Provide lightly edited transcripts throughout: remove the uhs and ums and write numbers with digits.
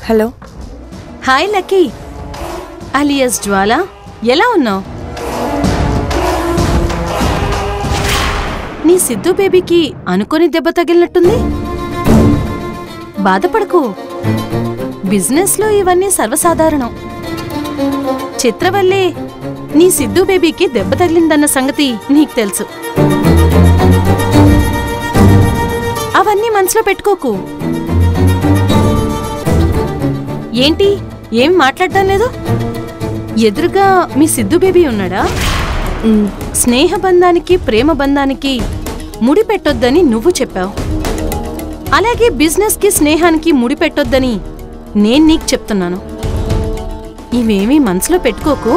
Hello. Hi lucky alias జ్వాల, ఎలా ఉన్నావు? నీ సిద్ధు బేబీకి అనుకోని దెబ్బ తగిలినట్టుంది. బాధపడకు, బిజినెస్లో ఇవన్నీ సర్వసాధారణం. చిత్రవల్లే నీ సిద్ధు బేబీకి దెబ్బ తగిలిందన్న సంగతి నీకు తెలుసు. అవన్నీ మనసులో పెట్టుకోకు. ఏంటి, ఏం మాట్లాడటం లేదు? ఎదురుగా మీ సిద్ధు బేబీ ఉన్నాడా? స్నేహబంధానికి ప్రేమ బంధానికి ముడి పెట్టొద్దని నువ్వు చెప్పావు. అలాగే బిజినెస్కి స్నేహానికి ముడి పెట్టొద్దని నేను నీకు చెప్తున్నాను. ఇవేమీ మనసులో పెట్టుకోకు.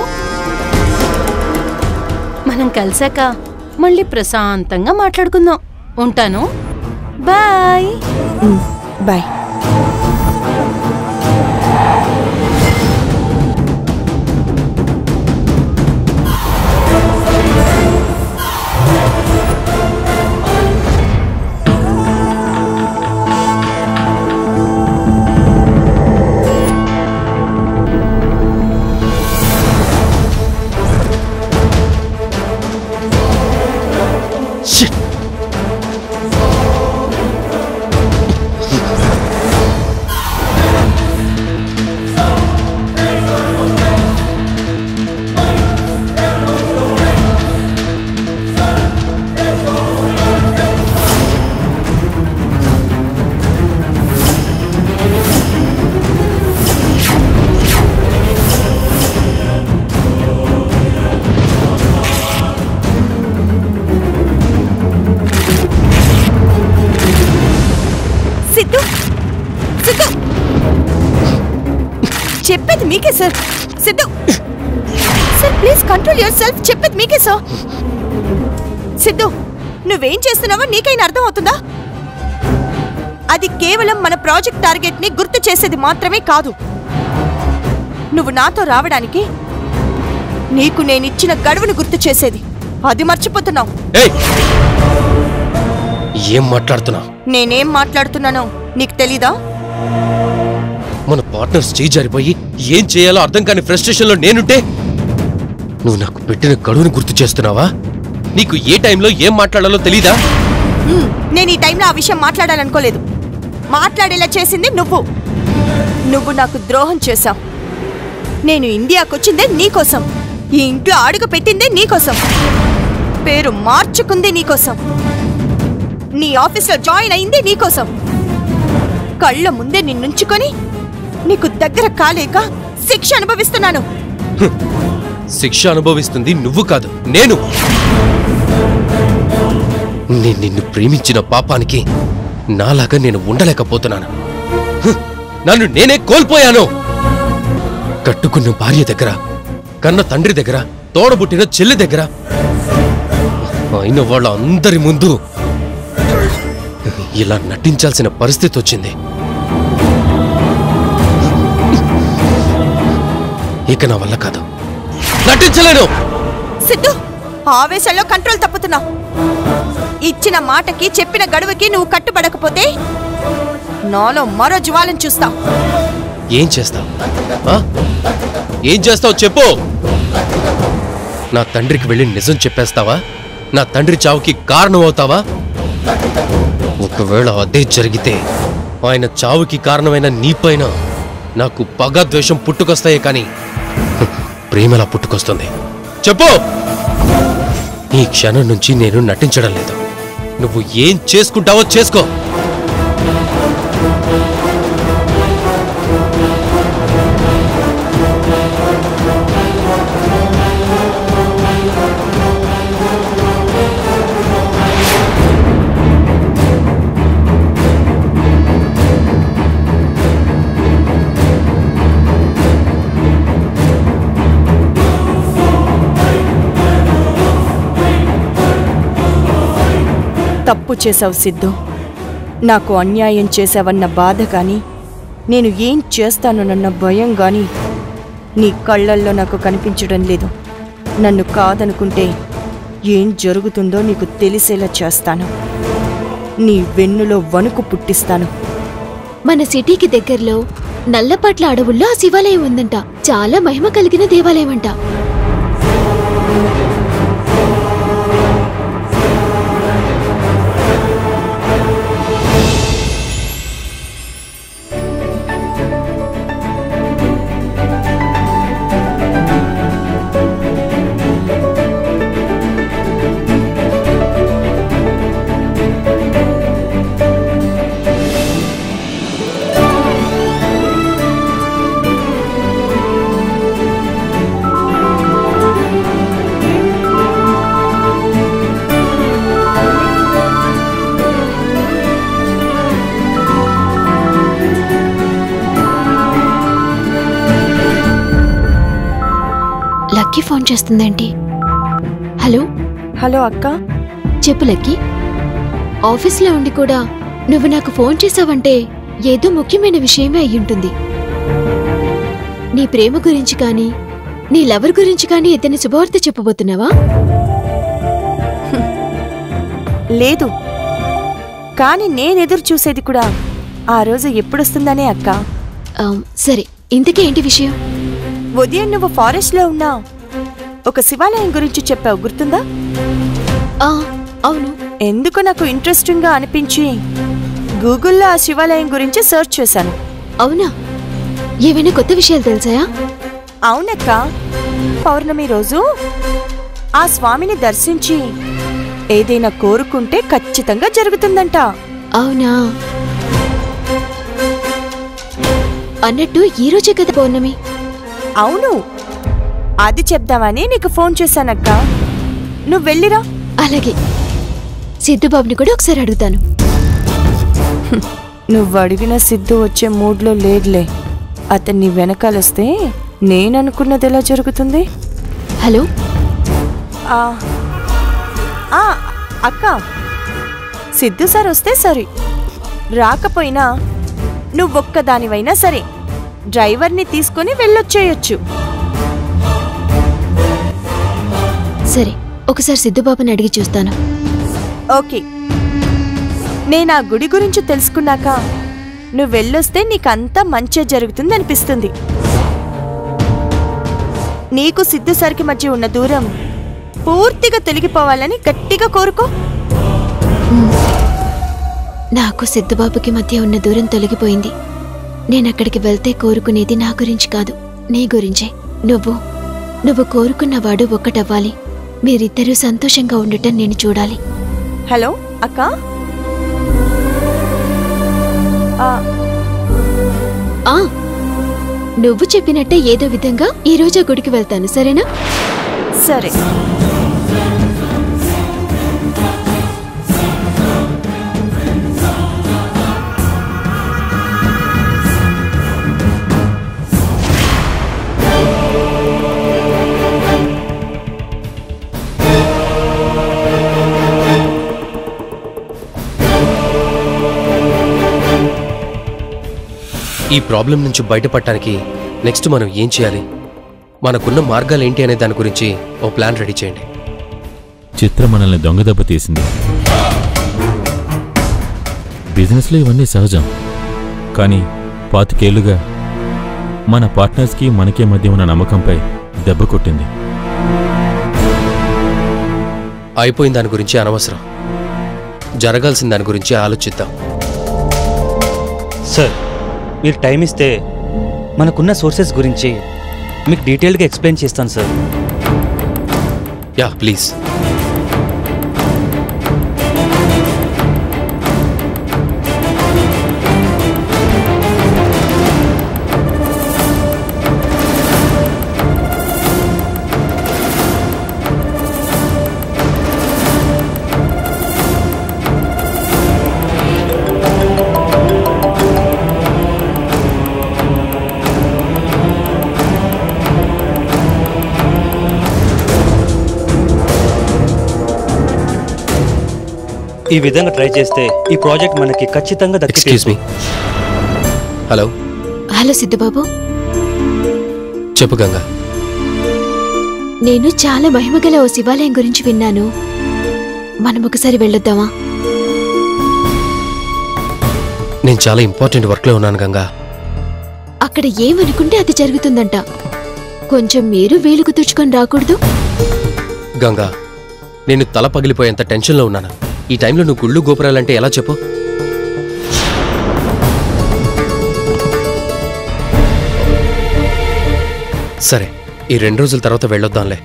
మనం కలిసాక మళ్ళీ ప్రశాంతంగా మాట్లాడుకుందాం. ఉంటాను. బాయ్. బాయ్. చెప్పేది మీకే sir. Siddhu sir, please control your self. చెప్పేది మీకే సార్. సిద్ధు, నువ్వేం చేస్తున్నావో నీకైనా అర్థం అవుతుందా? అది కేవలం మన ప్రాజెక్ట్ టార్గెట్ ని గుర్తు చేసేది మాత్రమే కాదు. నువ్వు నాతో రావడానికి నీకు నేనిచ్చిన గడువును గుర్తు చేసేది. అది మర్చిపోతున్నావు. ఏం మాట్లాడుతున్నావు? నేనేం మాట్లాడుతున్నానో నీకు తెలీదా? మన పార్ట్నర్స్ చేయి జారిపోయి ఏం చేయాలో అర్థం కాని ఫ్రస్ట్రేషన్లో నేనుంటే నువ్వు నాకు పెట్టిన గడువును గుర్తు చేస్తున్నావా? నీకు ఏ టైంలో ఏం మాట్లాడాలో తెలీదా? నేను ఈ టైంలో ఆ విషయం మాట్లాడాలనుకోలేదు. మాట్లాడేలా చేసింది నువ్వు. నువ్వు నాకు ద్రోహం చేశావు. నేను ఇండియాకొచ్చిందే నీకోసం. ఈ ఇంట్లో అడుగు పెట్టిందే నీకోసం. పేరు మార్చుకుంది నీకోసం. నీ ఆఫీస్లో జాయిన్ అయింది నీకోసం. కళ్ళ ముందే నిన్నుంచుకొని నీకు దగ్గర కాలేక శిక్ష అనుభవిస్తున్నాను. శిక్ష అనుభవిస్తుంది నువ్వు కాదు, నేను. నిన్ను ప్రేమించిన పాపానికి నాలాగా నేను ఉండలేకపోతున్నాను. నన్ను నేనే కోల్పోయాను. కట్టుకున్న భార్య దగ్గర, కన్న తండ్రి దగ్గర, తోడబుట్టిన చెల్లి దగ్గర, అయిన వాళ్ళ అందరి ముందు ఇలా నటించాల్సిన పరిస్థితి వచ్చింది. ఇక నా వల్ల కాదు, నటించలేను. సిద్ధు, ఆవేశంలో కంట్రోల్ తప్పుతున్నావు. ఇచ్చిన మాటకి చెప్పిన గడువుకి నువ్వు కట్టుబడకపోతే నాలో మరో జ్వాలను చూస్తావు. ఏం చేస్తావు? ఏం చేస్తావు చెప్పు. నా తండ్రికి వెళ్ళి నిజం చెప్పేస్తావా? నా తండ్రి చావుకి కారణం అవుతావా? ఒకవేళ అదే జరిగితే ఆయన చావుకి కారణమైన నీపైన నాకు పగ ద్వేషం పుట్టుకొస్తాయే కానీ ప్రేమలా పుట్టుకొస్తుంది. చెప్పు. ఈ క్షణం నుంచి నేను నటించడం లేదు. నువ్వు ఏం చేసుకుంటావో చేసుకో. తప్పు చేశావు సిద్ధు. నాకు అన్యాయం చేశావన్న బాధ కానీ, నేను ఏం చేస్తానోనన్న భయం కానీ నీ కళ్ళల్లో నాకు కనిపించడం లేదు. నన్ను కాదనుకుంటే ఏం జరుగుతుందో నీకు తెలిసేలా చేస్తాను. నీ వెన్నులో వణుకు పుట్టిస్తాను. మన సిటీకి దగ్గరలో నల్లపాట్ల అడవుల్లో ఆ శివాలయం ఉందంట. చాలా మహిమ కలిగిన దేవాలయం అంట. లక్కీ ఫోన్ చేస్తుందేంటి? హలో హలో అక్క. చెప్పు లక్కీ. ఆఫీస్లో ఉండి కూడా నువ్వు నాకు ఫోన్ చేసావంటే ఏదో ముఖ్యమైన విషయమే అయ్యుంటుంది. నీ ప్రేమ గురించి కానీ నీ లవర్ గురించి కానీ ఏదైనా శుభవార్త చెప్పబోతున్నావా? లేదు, కానీ నేనెదురు చూసేది కూడా ఆ రోజు ఎప్పుడొస్తుందనే అక్క. సరే, ఇంతకీ ఏంటి విషయం? ఉదయం నువ్వు ఫారెస్ట్లో ఉన్నా ఒక శివాలయం గురించి చెప్పావు, గుర్తుందా? అవును. ఎందుకు నాకు ఇంట్రెస్టింగ్ గా అనిపించి గూగుల్లో ఆ శివాలయం గురించి సెర్చ్ చేశాను. అవునా? ఏవైనా కొత్త విషయాలు తెలిసాయా? అవునక్క, పౌర్ణమి రోజు ఆ స్వామిని దర్శించి ఏదైనా కోరుకుంటే ఖచ్చితంగా జరుగుతుందంట. అవునా? అన్నట్టు ఈరోజే కదా పౌర్ణమి? అవును, అది చెప్దామని నీకు ఫోన్ చేశానక్క. నువ్వు వెళ్ళిరా. అలాగే. సిద్ధుబాబుని కూడా ఒకసారి అడుగుతాను. నువ్వు అడిగిన సిద్ధు వచ్చే మూడ్లో లేడులే. అతన్ని వెనకాలొస్తే నేననుకున్నది ఎలా జరుగుతుంది? హలో అక్క, సిద్ధు సార్ వస్తే సరే, రాకపోయినా నువ్వొక్కదానివైనా సరే డ్రైవర్ని తీసుకుని వెళ్ళొచ్చేయొచ్చు. సరే, ఒకసారి సిద్ధుబాబుని అడిగి చూస్తాను. ఓకే. నేను ఆ గుడి గురించి తెలుసుకున్నాక నువ్వు వెళ్ళొస్తే నీకంతా మంచే జరుగుతుంది అనిపిస్తుంది. నీకు సిద్ధు సార్కి మధ్య ఉన్న దూరం పూర్తిగా తొలగిపోవాలని గట్టిగా కోరుకో. నాకు సిద్ధుబాబుకి మధ్య ఉన్న దూరం తొలగిపోయింది. నేనక్కడికి వెళ్తే కోరుకునేది నా గురించి కాదు, నీ గురించే. నువ్వు కోరుకున్నవాడు ఒక్కటవ్వాలి. మీరిద్దరూ సంతోషంగా ఉండటం నేను చూడాలి. హలో అక్క. నువ్వు చెప్పినట్టే ఏదో విధంగా ఈ రోజు గుడికి వెళ్తాను, సరేనా? సరే. ఈ ప్రాబ్లం నుంచి బయటపడటానికి నెక్స్ట్ మనం ఏం చేయాలి, మనకున్న మార్గాలు ఏంటి అనే దాని గురించి ఓ ప్లాన్ రెడీ చేయండి. చిత్ర మనల్ని దొంగదెబ్బ తీసింది. బిజినెస్లో ఇవన్నీ సహజం. కానీ 25 ఏళ్లుగా మన పార్ట్నర్స్కి మనకే మధ్య ఉన్న నమ్మకంపై దెబ్బ కొట్టింది. అయిపోయిన దాని గురించి అనవసరం, జరగాల్సిన దాని గురించి ఆలోచిద్దాం. సార్, మీరు టైం ఇస్తే మనకున్న సోర్సెస్ గురించి మీకు డీటెయిల్గా ఎక్స్ప్లెయిన్ చేస్తాను సార్. Yeah, please. ఈ విధంగా ట్రై చేస్తే ఈ ప్రాజెక్ట్ మనకి ఖచ్చితంగా excuse me. Hello. Hello Siddhu Babu. చెప్పు గంగా. నేను చాలా మహిమగల ఓ శివాలయం గురించి విన్నాను. మనం ఒకసారి వెళ్ళొద్దామా? నేను చాలా ఇంపార్టెంట్ వర్క్లో ఉన్నాను గంగా. అక్కడ ఏమనుకుంటే అది జరుగుతుందంట. కొంచెం మీరు వేలు కుదుర్చుకొని రాకూడదు? గంగా, నేను తల పగిలిపోయేంత టెన్షన్లో ఉన్నాను. ఈ టైంలో నువ్వు గుళ్ళు గోపురాలంటే ఎలా చెప్పు? సరే, ఈ 2 రోజుల తర్వాత వెళ్ళొద్దాంలే.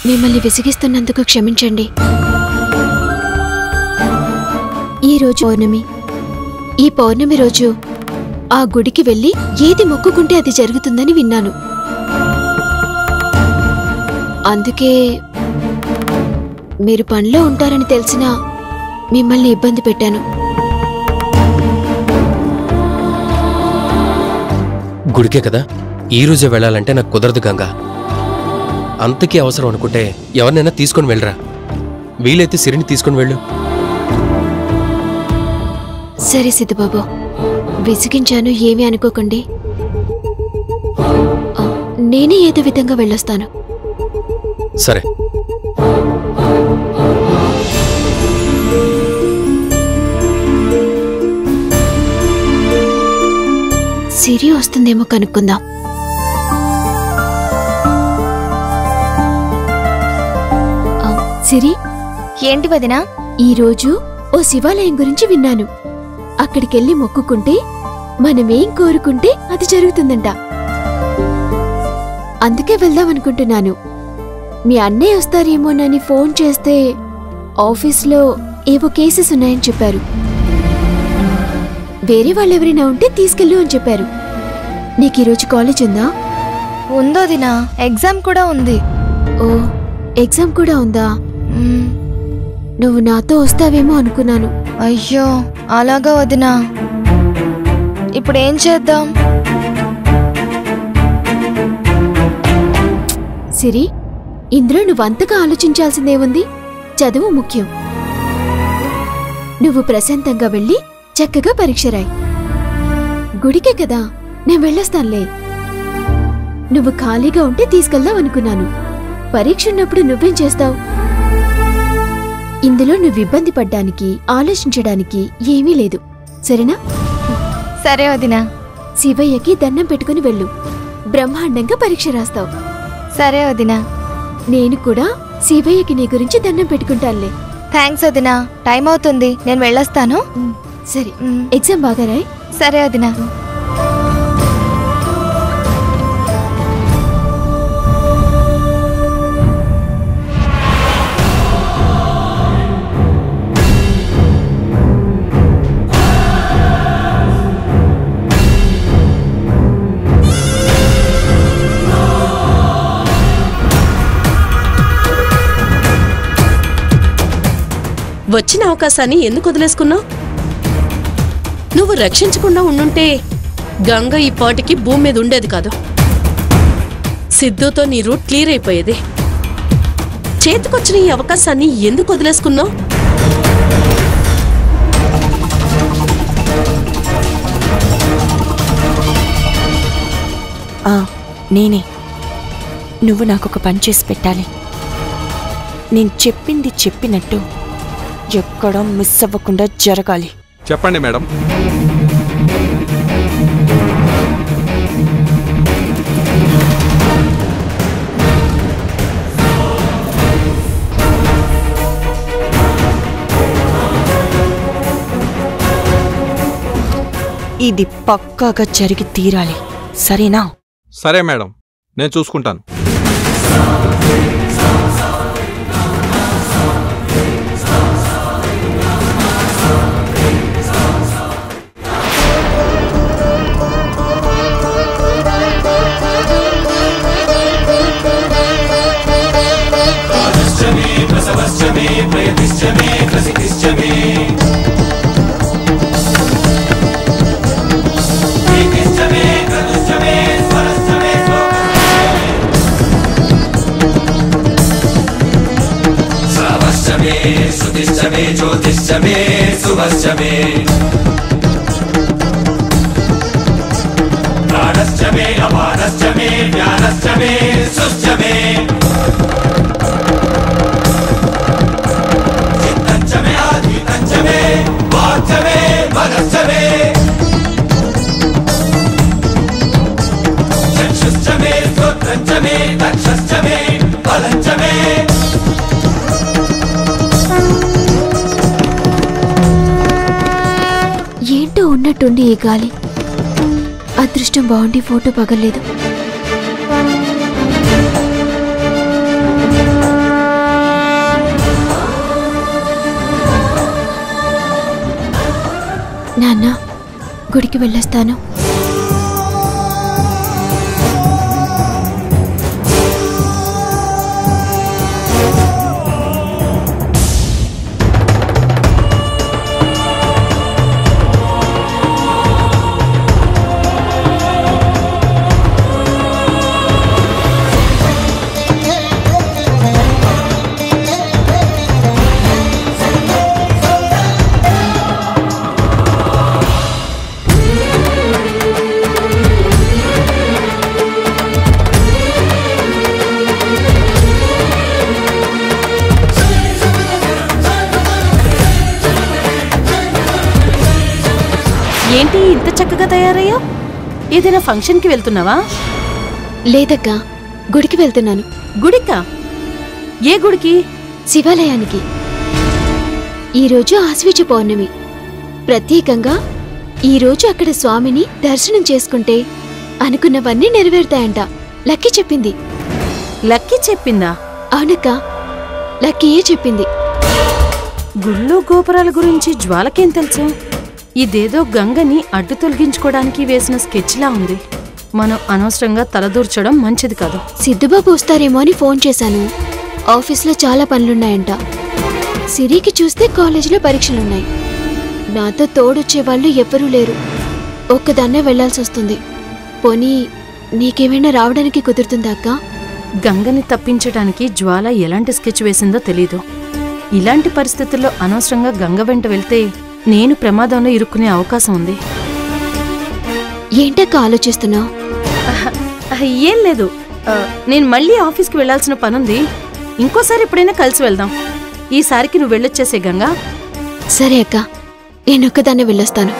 మిమ్మల్ని విసిగిస్తున్నందుకు క్షమించండి. ఈ రోజు పౌర్ణమి. ఈ పౌర్ణమి రోజు ఆ గుడికి వెళ్ళి ఏది మొక్కుకుంటే అది జరుగుతుందని విన్నాను. అందుకే మీరు పనిలో ఉంటారని తెలిసినా మిమ్మల్ని ఇబ్బంది పెట్టాను. గుడికే కదా, ఈ రోజే వెళ్ళాలంటే నాకు కుదరదు గంగా. అంతకీ అవసరం అనుకుంటే ఎవరినైనా తీసుకొని వెళ్ళరా. వీలైతే సిరిని తీసుకొని వెళ్ళు. సరే సిద్ధబాబు, విసిగించాను, ఏమీ అనుకోకండి. నేనే ఏదో విధంగా వెళ్ళొస్తాను. సరే. సిరి వస్తుందేమో కనుక్కుందాం. సిరి, ఏంటి వదినా? ఈరోజు ఓ శివాలయం గురించి విన్నాను. అక్కడికెళ్ళి మొక్కుకుంటే మనమేం కోరుకుంటే అది జరుగుతుందంట. అందుకే వెళ్దామనుకుంటున్నాను. మీ అన్నయ్య వస్తారేమోనని ఫోన్ చేస్తే ఆఫీస్లో ఏవో కేసెస్ ఉన్నాయని చెప్పారు. వేరే వాళ్ళెవరైనా ఉంటే తీసుకెళ్ళు అని చెప్పారు. నీకు ఈరోజు కాలేజ్ ఉందా? ఉందోదినా, ఎగ్జామ్ కూడా ఉంది. ఓ, ఎగ్జామ్ కూడా ఉందా? నువ్వు నాతో వస్తావేమో అనుకున్నాను. అయ్యో, అలాగా వదినా. ఇప్పుడేం చేద్దాం? సిరి, ఇందులో నువ్వంతగా ఆలోచించాల్సిందేముంది? చదువు ముఖ్యం. నువ్వు ప్రశాంతంగా వెళ్ళి చక్కగా పరీక్ష రాయి. గుడికే కదా, నేను వెళ్ళొస్తానులే. నువ్వు ఖాళీగా ఉంటే తీసుకెళ్దాం అనుకున్నాను. పరీక్ష ఉన్నప్పుడు నువ్వేం చేస్తావు? ఇందులో నువ్వు ఇబ్బంది పడ్డానికి, ఆలోచించడానికి ఏమీ లేదు. సరేనా? సరే వదినా. శివయ్యకి దండం పెట్టుకుని వెళ్ళు. బ్రహ్మాండంగా పరీక్ష రాస్తావు. సరే వదినా. నేను కూడా శివయ్యకి నీ గురించి దండం పెట్టుకుంటానులే. థ్యాంక్స్ వదినా. టైం అవుతుంది, నేను వెళ్ళొస్తాను. సరే, ఎగ్జామ్ బాగా రాయ్. సరే వదినా. వచ్చిన అవకాశాన్ని ఎందుకు వదిలేసుకున్నావు? నువ్వు రక్షించకుండా ఉండుంటే గంగ ఈ పాటికి భూమి మీద ఉండేది కాదు. సిద్ధుతో నీ రూట్ క్లియర్ అయిపోయేది. చేతికొచ్చిన ఈ అవకాశాన్ని ఎందుకు వదిలేసుకున్నావు? నేనే. నువ్వు నాకొక పని చేసి పెట్టాలి. నేను చెప్పింది చెప్పినట్టు ఎక్కడ మిస్ అవ్వకుండా జరగాలి. చెప్పండి మేడం. ఇది పక్కాగా జరిగి తీరాలి, సరేనా? సరే మేడం, నేను చూసుకుంటాను. ज्योतिषमे सुवश्चमे प्राणश्चमे अपानश्चमे ज्ञानश्चमे सुश्चमे चित्तश्चमे आधीतश्चमे वाक्चमे मनश्चमे ఉన్నట్టుండి ఈ గాలి. అదృష్టం బాగుండి ఫోటో పగలేదు. నాన్న, గుడికి వెళ్ళొస్తాను. ఏంటి ఇంత చక్కగా తయారయ్యా? ఏదైనా ఫంక్షన్కి వెళ్తున్నావా? లేదక్కా, గుడికి వెళ్తున్నాను. గుడికా? ఏ గుడికి? శివాలయానికి. ఈరోజు ఆశ్వీజ పౌర్ణమి. ప్రత్యేకంగా ఈరోజు అక్కడ స్వామిని దర్శనం చేసుకుంటే అనుకున్నవన్నీ నెరవేరుతాయంట. లక్కీ చెప్పింది. లక్కీ చెప్పిందా? అవునక్కా, లక్కీయే చెప్పింది. గుళ్ళు గోపురాల గురించి జ్వాలకేం తెలుసు? ఇదేదో గంగని అడ్డు తొలగించుకోవడానికి వేసిన స్కెచ్లా ఉంది. మనం అనవసరంగా తలదూర్చడం మంచిది కాదు. సిద్ధుబాబు వస్తారేమో అని ఫోన్ చేశాను. ఆఫీస్లో చాలా పనులున్నాయంట. సిరికి చూస్తే కాలేజీలో పరీక్షలున్నాయి. నాతో తోడొచ్చే వాళ్ళు ఎవ్వరూ లేరు. ఒక్కదాన్నే వెళ్లాల్సి వస్తుంది. పోనీ నీకేమైనా రావడానికి కుదురుతుందా అక్క? గంగని తప్పించడానికి జ్వాల ఎలాంటి స్కెచ్ వేసిందో తెలీదు. ఇలాంటి పరిస్థితుల్లో అనవసరంగా గంగ వెంట వెళ్తే నేను ప్రమాదంలో ఇరుక్కునే అవకాశం ఉంది. ఏంటక్క ఆలోచిస్తున్నావు? ఏం లేదు, నేను మళ్ళీ ఆఫీస్కి వెళ్లాల్సిన పనుంది. ఇంకోసారి ఎప్పుడైనా కలిసి వెళ్దాం. ఈసారికి నువ్వు వెళ్ళొచ్చేసే గంగా. సరే అక్క, నేనొక్కదాన్నే వెళ్ళొస్తాను.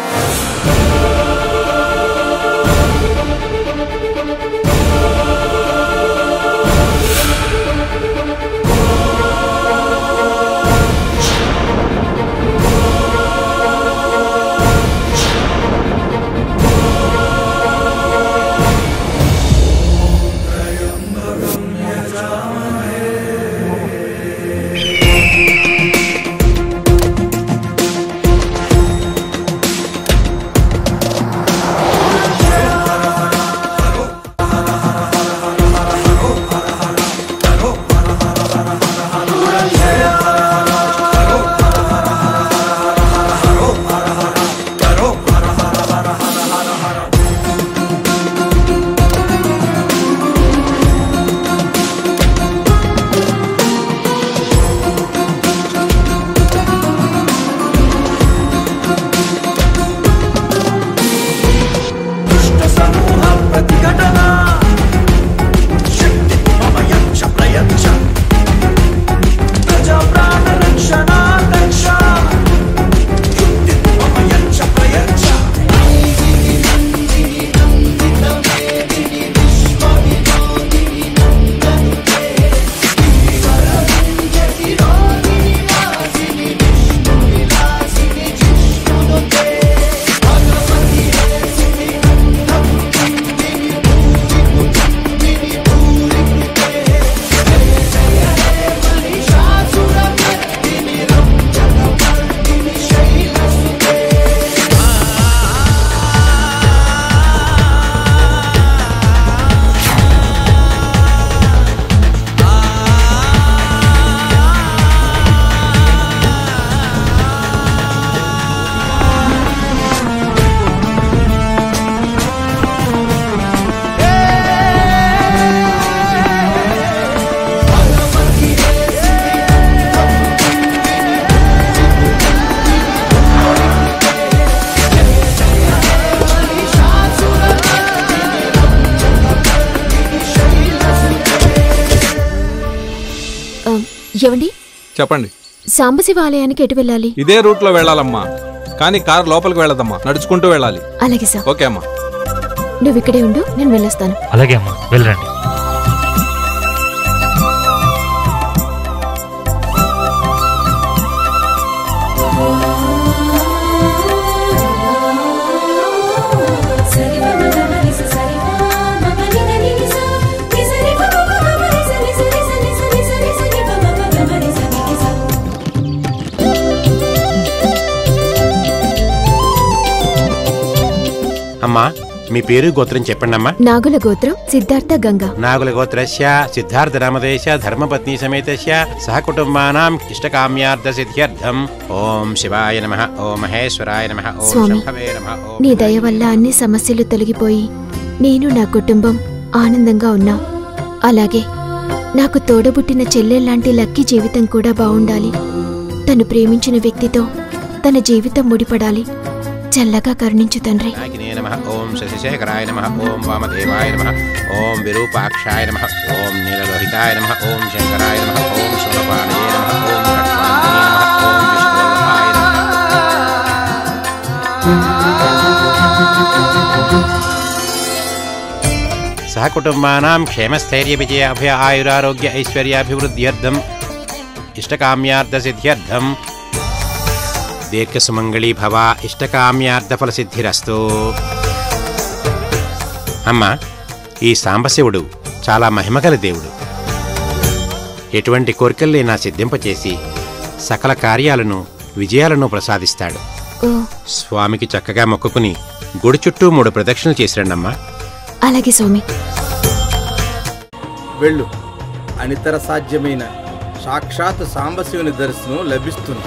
ఏవండి? చెప్పండి. సాంబశివ ఆలయానికి ఎటు వెళ్ళాలి? ఇదే రూట్ లో వెళ్ళాలమ్మా, కానీ కార్ లోపలికి వెళ్ళదమ్మా, నడుచుకుంటూ వెళ్ళాలి. అలాగే సార్. ఓకే అమ్మా. నువ్వు ఇక్కడే ఉండు, నేను వెళ్ళొస్తాను. అలాగే అమ్మా, వెళ్ళండి. అమ్మా మీ పేరు గోత్రం చెప్పండి అమ్మా. నాగుల గోత్రం సిద్ధార్థ గంగా. నాగుల గోత్రస్య సిద్ధార్థ నామదేశ ధర్మపత్ని సమేతస్య సహ కుటుంబానాం ఇష్టకామ్యార్థ సిద్ధ్యర్థం. ఓం శివాయ నమః. ఓం మహేశ్వరాయ నమః. ఓం స్వామి, శంభవే నమః. ఓం నీ దయ వల్ల అన్ని సమస్యలు తొలగిపోయి నేను నా కుటుంబం ఆనందంగా ఉన్నాం. అలాగే నాకు తోడబుట్టిన చెల్లెల్లాంటి లక్కీ జీవితం కూడా బావుండాలి. తను ప్రేమించిన వ్యక్తితో తన జీవితం ముడిపడాలి. చల్లగా కరుణించు తండ్రి. నాగినే నమః. ఓం శశిశేఖరాయ నమః. ఓం వామదేవాయ నమః. ఓం విరూపాక్షాయ నమః. ఓం నీలలోహితాయ నమః. ఓం శంకరాయ నమః. ఓం శూలపాణయే నమః. ఓం ఖట్వాంగినే నమః. ఓం విష్ణువల్లభాయ నమః. సహ కుటుంబానాం క్షేమస్థైర్య విజయ అభయ ఆయురారోగ్య ఐశ్వర్యాభివృద్ధ్యర్థం ఇష్టకామ్యార్థ సిద్ధ్యర్థం. దీర్ఘసుమంగళీ భవ. ఇష్టకామ్యార్థఫల సిద్ధిరస్తు. అమ్మా, ఈ సాంబశివుడు చాలా మహిమగల దేవుడు. ఎటువంటి కోరికల్ని నా సిద్ధింపచేసి సకల కార్యాలను విజయాలను ప్రసాదిస్తాడు. స్వామికి చక్కగా మొక్కుకుని గుడి చుట్టూ 3 ప్రదక్షిణలు చేసిరండమ్మా. అలాగే స్వామి. వెళ్ళు, అనితర సాధ్యమైన సాక్షాత్ సాంబశివుని దర్శనం లభిస్తుంది.